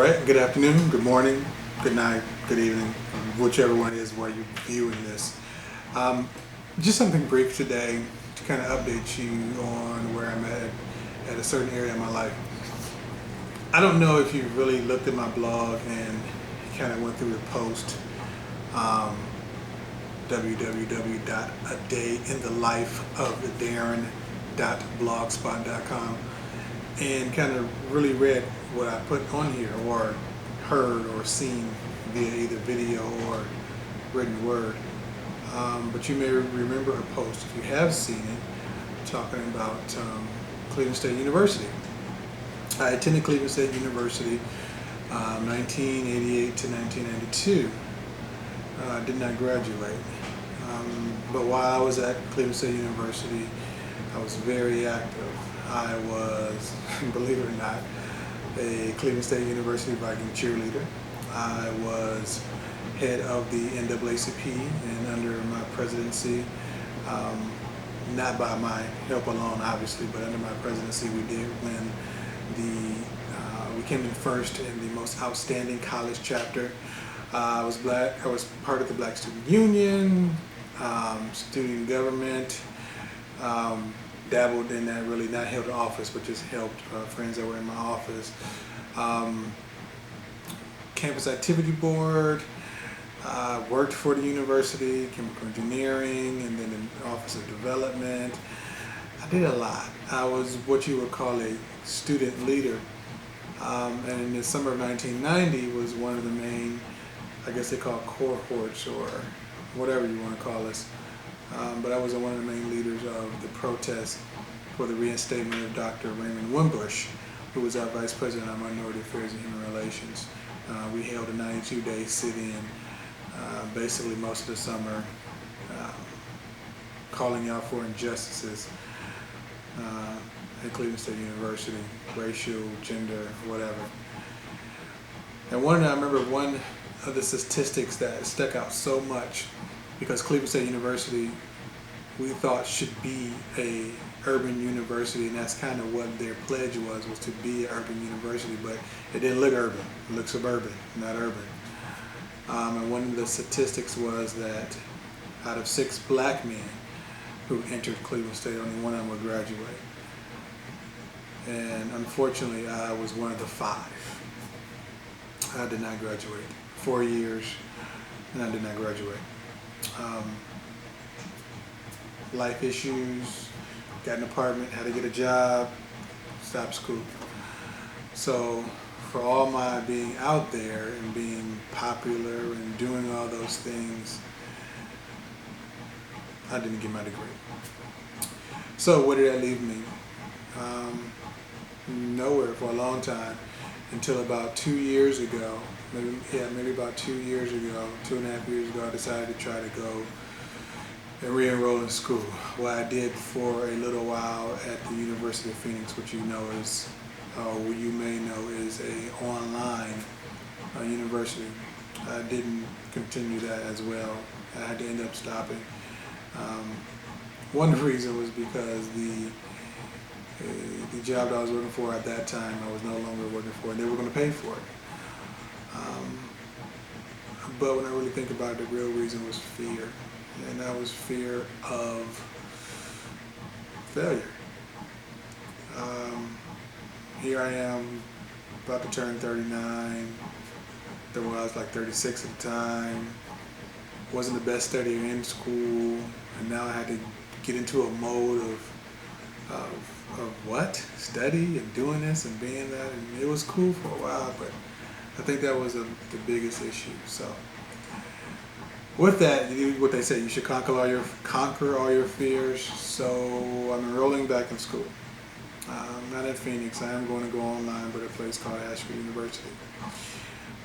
right, good afternoon, good morning, good night, good evening, whichever one is where you're viewing this. Um, just something brief today to kind of update you on where I'm at a certain area of my life. I don't know if you really looked at my blog and kind of went through the post, um, www.adayinthelife.darren.blogspot.com, and kind of really read what I put on here or heard or seen via either video or written word. But you may remember a post, if you have seen it, talking about Cleveland State University. I attended Cleveland State University 1988 to 1992. Did not graduate. But while I was at Cleveland State University, I was very active. I was, believe it or not, a Cleveland State University Viking cheerleader. I was head of the NAACP, and under my presidency, not by my help alone, obviously, but under my presidency, we did win we came in first in the most outstanding college chapter. I was black. I was part of the Black Student Union, student government. Dabbled in that, really not held office, but just helped friends that were in my office. Campus Activity Board. Worked for the university, chemical engineering, and then in the Office of Development. I did a lot. I was what you would call a student leader. And in the summer of 1990 was one of the main, I guess they call it cohorts or whatever you want to call us. But I was one of the main leaders of the protest for the reinstatement of Dr. Raymond Wimbush, who was our Vice President of Minority Affairs and Human Relations. We held a 92-day sit-in, basically most of the summer, calling out for injustices at Cleveland State University, racial, gender, whatever. And I remember one of the statistics that stuck out so much, because Cleveland State University, we thought should be a urban university, and that's kind of what their pledge was to be an urban university, but it didn't look urban. It looked suburban, not urban. And one of the statistics was that out of 6 black men who entered Cleveland State, only one of them would graduate. And unfortunately, I was one of the 5. I did not graduate. 4 years, and I did not graduate. Life issues, got an apartment, had to get a job, stopped school. So for all my being out there and being popular and doing all those things, I didn't get my degree. So where did that leave me? Nowhere for a long time, until about 2 years ago, maybe about 2 years ago, 2.5 years ago, I decided to try to go and re-enroll in school. What I did for a little while at the University of Phoenix, which you know is, or you may know is a online university. I didn't continue that as well. I had to end up stopping. One reason was because the job that I was working for at that time, I was no longer working for, and they were going to pay for it. But when I really think about it, the real reason was fear. And that was fear of failure. Here I am, about to turn 39. I was like 36 at the time. Wasn't the best studier in school, and now I had to get into a mode of what? Study and doing this and being that, and it was cool for a while, but I think that was the biggest issue. So with that, what they say, you should conquer all your fears. So I'm enrolling back in school. Not at Phoenix. I am going to go online, but a place called Ashford University.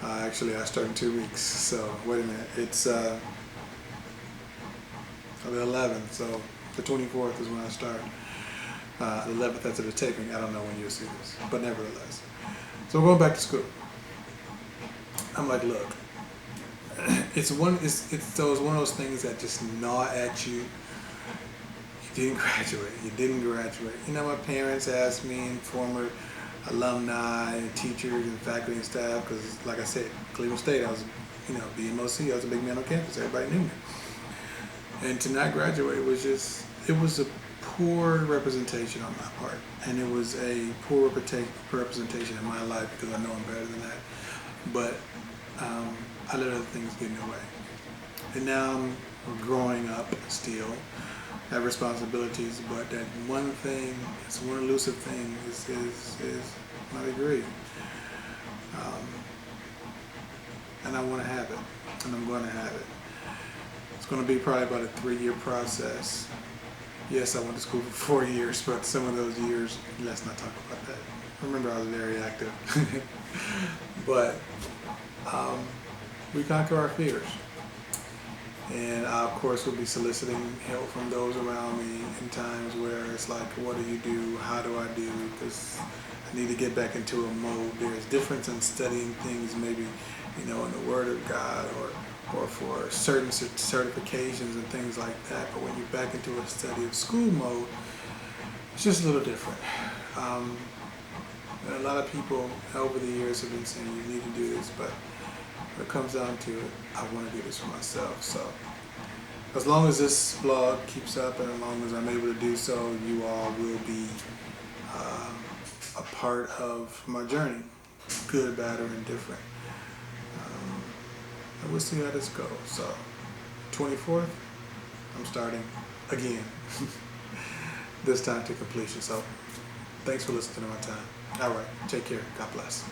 Actually, I start in 2 weeks. So wait a minute. It's the 11th. So the 24th is when I start. The 11th, that's at the taping. I don't know when you'll see this, but nevertheless. So I'm going back to school. I'm like, look. It's one of those things that just gnaw at you. You didn't graduate. You didn't graduate. You know, my parents asked me, and former alumni, teachers, and faculty and staff. Because, like I said, Cleveland State, I was, BMOC, I was a big man on campus. Everybody knew me. And to not graduate was just, it was a poor representation on my part. And it was a poor representation in my life because I know I'm better than that. But I let other things get in the way. And now I'm growing up still, have responsibilities, but that one thing, it's one elusive thing is my degree. And I want to have it, and I'm going to have it. It's going to be probably about a 3-year process. Yes, I went to school for 4 years, but some of those years, let's not talk about that. Remember, I was very active. But we conquer our fears. And I, of course, will be soliciting help from those around me in times where it's like, what do you do? How do I do? Because I need to get back into a mode. There's difference in studying things maybe, in the Word of God or for certain certifications and things like that. But when you're back into a study of school mode, it's just a little different. And a lot of people over the years have been saying you need to do this, but when it comes down to it, I want to do this for myself. So as long as this blog keeps up and as long as I'm able to do so, you all will be a part of my journey, good, bad, or indifferent. And we'll see how this goes. So 24th, I'm starting again, this time to completion. So thanks for listening to my time. All right, take care. God bless.